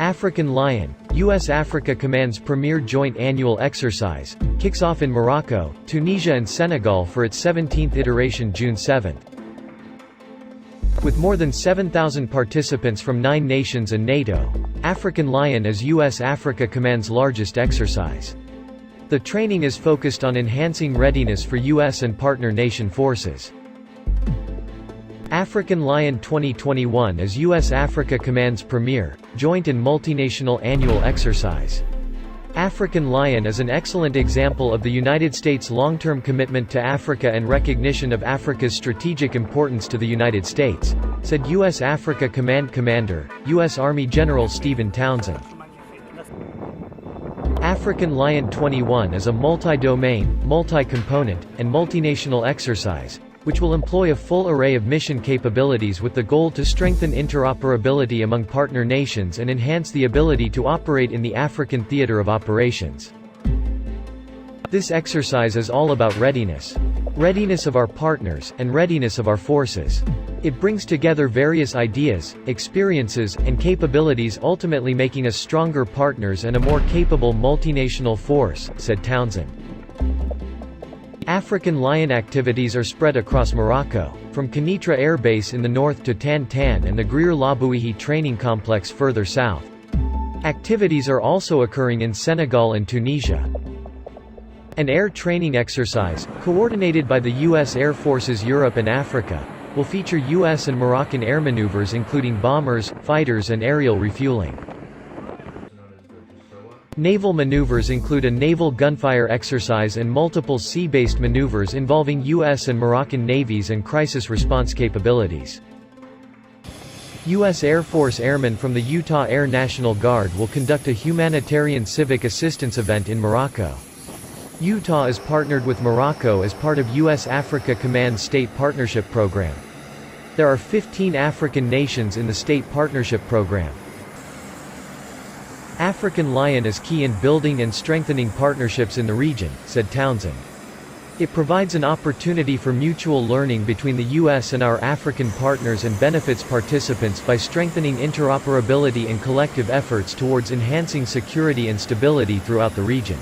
African Lion, U.S.-Africa Command's premier joint annual exercise, kicks off in Morocco, Tunisia and Senegal for its 17th iteration June 7. With more than 7,000 participants from 9 nations and NATO, African Lion is U.S.-Africa Command's largest exercise. The training is focused on enhancing readiness for U.S. and partner nation forces. African Lion 2021 is U.S.-Africa Command's premier, joint and multinational annual exercise. African Lion is an excellent example of the United States' long-term commitment to Africa and recognition of Africa's strategic importance to the United States, said U.S. Africa Command Commander, U.S. Army General Stephen Townsend. African Lion 21 is a multi-domain, multi-component, and multinational exercise, which will employ a full array of mission capabilities with the goal to strengthen interoperability among partner nations and enhance the ability to operate in the African theater of operations. This exercise is all about readiness. Readiness of our partners, and readiness of our forces. It brings together various ideas, experiences, and capabilities, ultimately making us stronger partners and a more capable multinational force, said Townsend. African Lion activities are spread across Morocco, from Kenitra Air Base in the north to Tan Tan and the Greer Labouhi training complex further south. Activities are also occurring in Senegal and Tunisia. An air training exercise, coordinated by the U.S. Air Forces Europe and Africa, will feature U.S. and Moroccan air maneuvers including bombers, fighters and aerial refueling. Naval maneuvers include a naval gunfire exercise and multiple sea-based maneuvers involving U.S. and Moroccan navies and crisis response capabilities. U.S. Air Force airmen from the Utah Air National Guard will conduct a humanitarian civic assistance event in Morocco. Utah is partnered with Morocco as part of U.S. Africa Command's State Partnership Program. There are 15 African nations in the State Partnership Program. African Lion is key in building and strengthening partnerships in the region, said Townsend. It provides an opportunity for mutual learning between the U.S. and our African partners and benefits participants by strengthening interoperability and collective efforts towards enhancing security and stability throughout the region.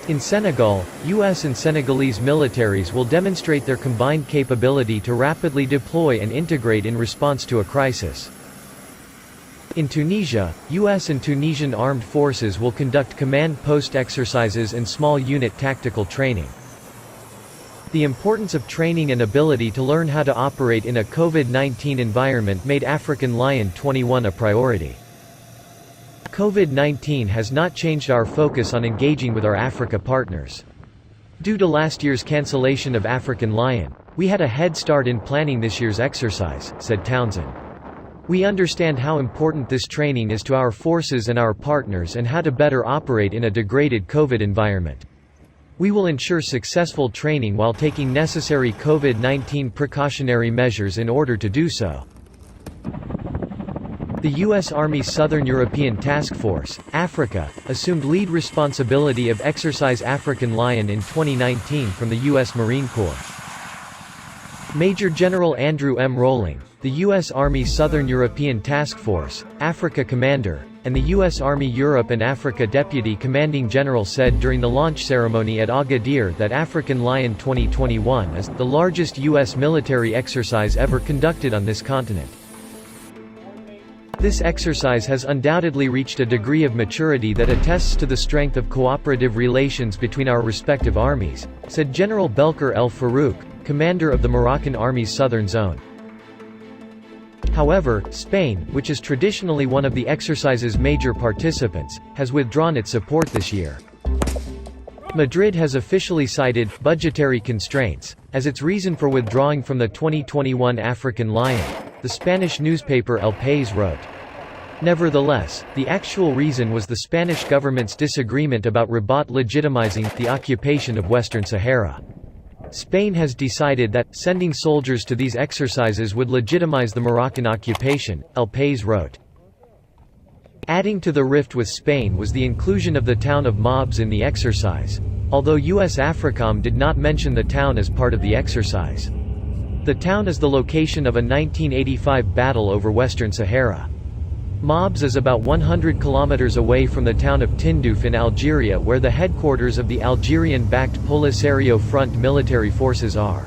In Senegal, U.S. and Senegalese militaries will demonstrate their combined capability to rapidly deploy and integrate in response to a crisis. In Tunisia, U.S. and Tunisian armed forces will conduct command post exercises and small unit tactical training. The importance of training and ability to learn how to operate in a COVID-19 environment made African Lion 21 a priority. COVID-19 has not changed our focus on engaging with our Africa partners. Due to last year's cancellation of African Lion, we had a head start in planning this year's exercise, said Townsend. We understand how important this training is to our forces and our partners and how to better operate in a degraded COVID environment. We will ensure successful training while taking necessary COVID-19 precautionary measures in order to do so. The U.S. Army's Southern European Task Force, Africa, assumed lead responsibility of Exercise African Lion in 2019 from the U.S. Marine Corps. Major General Andrew M. Rowling, the U.S. Army Southern European Task Force, Africa Commander, and the U.S. Army Europe and Africa Deputy Commanding General said during the launch ceremony at Agadir that African Lion 2021 is the largest U.S. military exercise ever conducted on this continent. This exercise has undoubtedly reached a degree of maturity that attests to the strength of cooperative relations between our respective armies, said General Belker El Farouk, commander of the Moroccan Army's Southern Zone. However, Spain, which is traditionally one of the exercise's major participants, has withdrawn its support this year. Madrid has officially cited budgetary constraints as its reason for withdrawing from the 2021 African Lion, the Spanish newspaper El País wrote. Nevertheless, the actual reason was the Spanish government's disagreement about Rabat legitimizing the occupation of Western Sahara. Spain has decided that sending soldiers to these exercises would legitimize the Moroccan occupation, El País wrote. Adding to the rift with Spain was the inclusion of the town of Mobs in the exercise, although US AFRICOM did not mention the town as part of the exercise. The town is the location of a 1985 battle over Western Sahara. Mobs is about 100 kilometers away from the town of Tindouf in Algeria, where the headquarters of the Algerian-backed Polisario Front military forces are.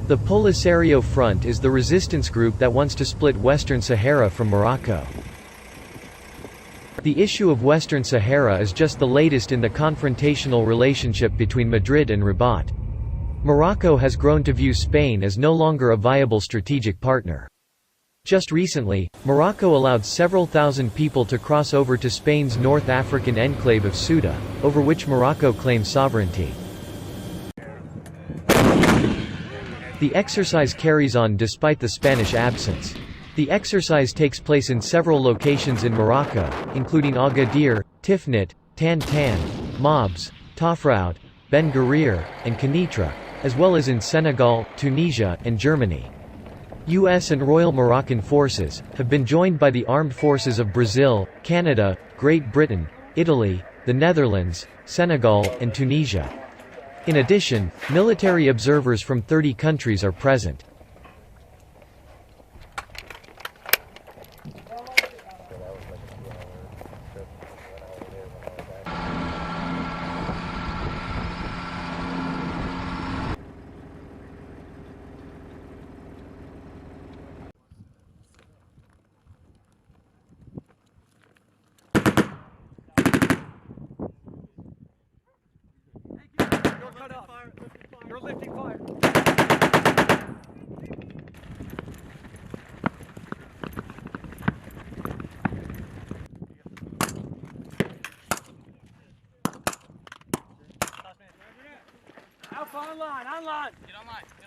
The Polisario Front is the resistance group that wants to split Western Sahara from Morocco. The issue of Western Sahara is just the latest in the confrontational relationship between Madrid and Rabat. Morocco has grown to view Spain as no longer a viable strategic partner. Just recently, Morocco allowed several thousand people to cross over to Spain's North African enclave of Ceuta, over which Morocco claims sovereignty. The exercise carries on despite the Spanish absence. The exercise takes place in several locations in Morocco, including Agadir, Tifnit, Tantan, Mobs, Tafraout, Ben Guerir, and Kenitra, as well as in Senegal, Tunisia, and Germany. U.S. and Royal Moroccan forces have been joined by the armed forces of Brazil, Canada, Great Britain, Italy, the Netherlands, Senegal, and Tunisia. In addition, military observers from 30 countries are present. You're lifting fire. Alpha online, online. Get online.